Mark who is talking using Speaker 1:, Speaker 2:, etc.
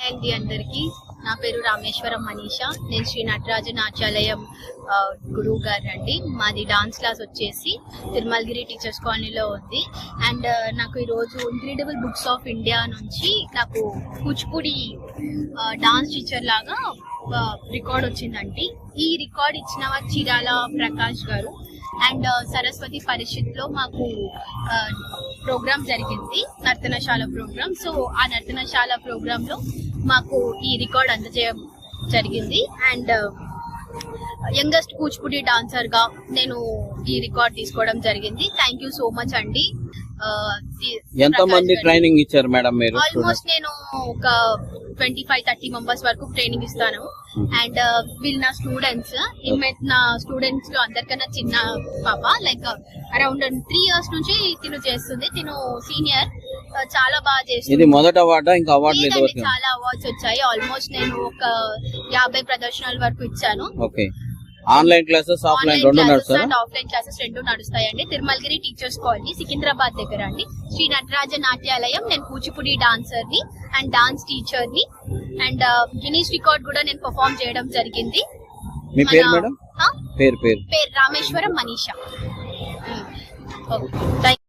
Speaker 1: అండి అందరికి. నా పేరు రామేశ్వరం మనీషా. నేను శ్రీ నటరాజ నాట్యాలయం గురువు గారు అండి. మాది డాన్స్ క్లాస్ వచ్చేసి తిరుమలగిరి టీచర్స్ కాలనీలో ఉంది. అండ్ నాకు ఈరోజు ఇంక్రెడిబుల్ బుక్స్ ఆఫ్ ఇండియా నుంచి నాకు కూచిపూడి డాన్స్ టీచర్ లాగా రికార్డ్ వచ్చిందండి. ఈ రికార్డ్ ఇచ్చిన వారు చీరాల ప్రకాష్ గారు. అండ్ సరస్వతి పరిషత్ లో మాకు ప్రోగ్రామ్ జరిగింది, నర్తనశాల ప్రోగ్రామ్. సో ఆ నర్తనశాల ప్రోగ్రామ్ లో మాకు ఈ రికార్డ్ అందజేయడం జరిగింది. అండ్ యంగెస్ట్ కూచిపూడి డాన్సర్ గా నేను ఈ రికార్డ్ తీసుకోవడం జరిగింది. థ్యాంక్ యూ సో మచ్ అండి.
Speaker 2: ఎంత మంది ట్రైనింగ్ ఇచ్చారు మేడం మీరు?
Speaker 1: ఆల్మోస్ట్ నేను ఒక 25-30 మెంబర్స్ వరకు ట్రైనింగ్ ఇస్తాను. అండ్ వీళ్ళు నా స్టూడెంట్స్. నా స్టూడెంట్స్ లో అందరికన్నా చిన్న పాప, లైక్ అరౌండ్ 3 years నుంచి తిను చేస్తుంది. తిను సీనియర్, చాలా బాగా చేస్తుంది.
Speaker 2: ఇది మొదటి అవార్డా? ఇంకా అవార్డులు
Speaker 1: చాలా అవార్డ్స్ వచ్చాయి. ఆల్మోస్ట్ నేను ఒక 50 ప్రదర్శనల వరకు ఇచ్చాను.
Speaker 2: ఓకే. ఆన్లైన్ క్లాసెస్, ఆఫ్లైన్ రెండు నడుస్తాయి?
Speaker 1: ఆఫ్లైన్ క్లాసెస్ రెండు నడుస్తాయండి. తిరుమలగిరి టీచర్స్ కాలనీ, సికింద్రాబాద్ దగ్గర అండి. శ్రీ నటరాజ నాట్యాలయం. నేను కూచిపూడి డాన్సర్ ని అండ్ డాన్స్ టీచర్ ని. అండ్ గిన్నీస్ రికార్డ్ కూడా నేను పర్ఫార్మ్ చేయడం జరిగింది.
Speaker 2: మీ పేరు మేడం? పేరు
Speaker 1: రామేశ్వరం మనీషా.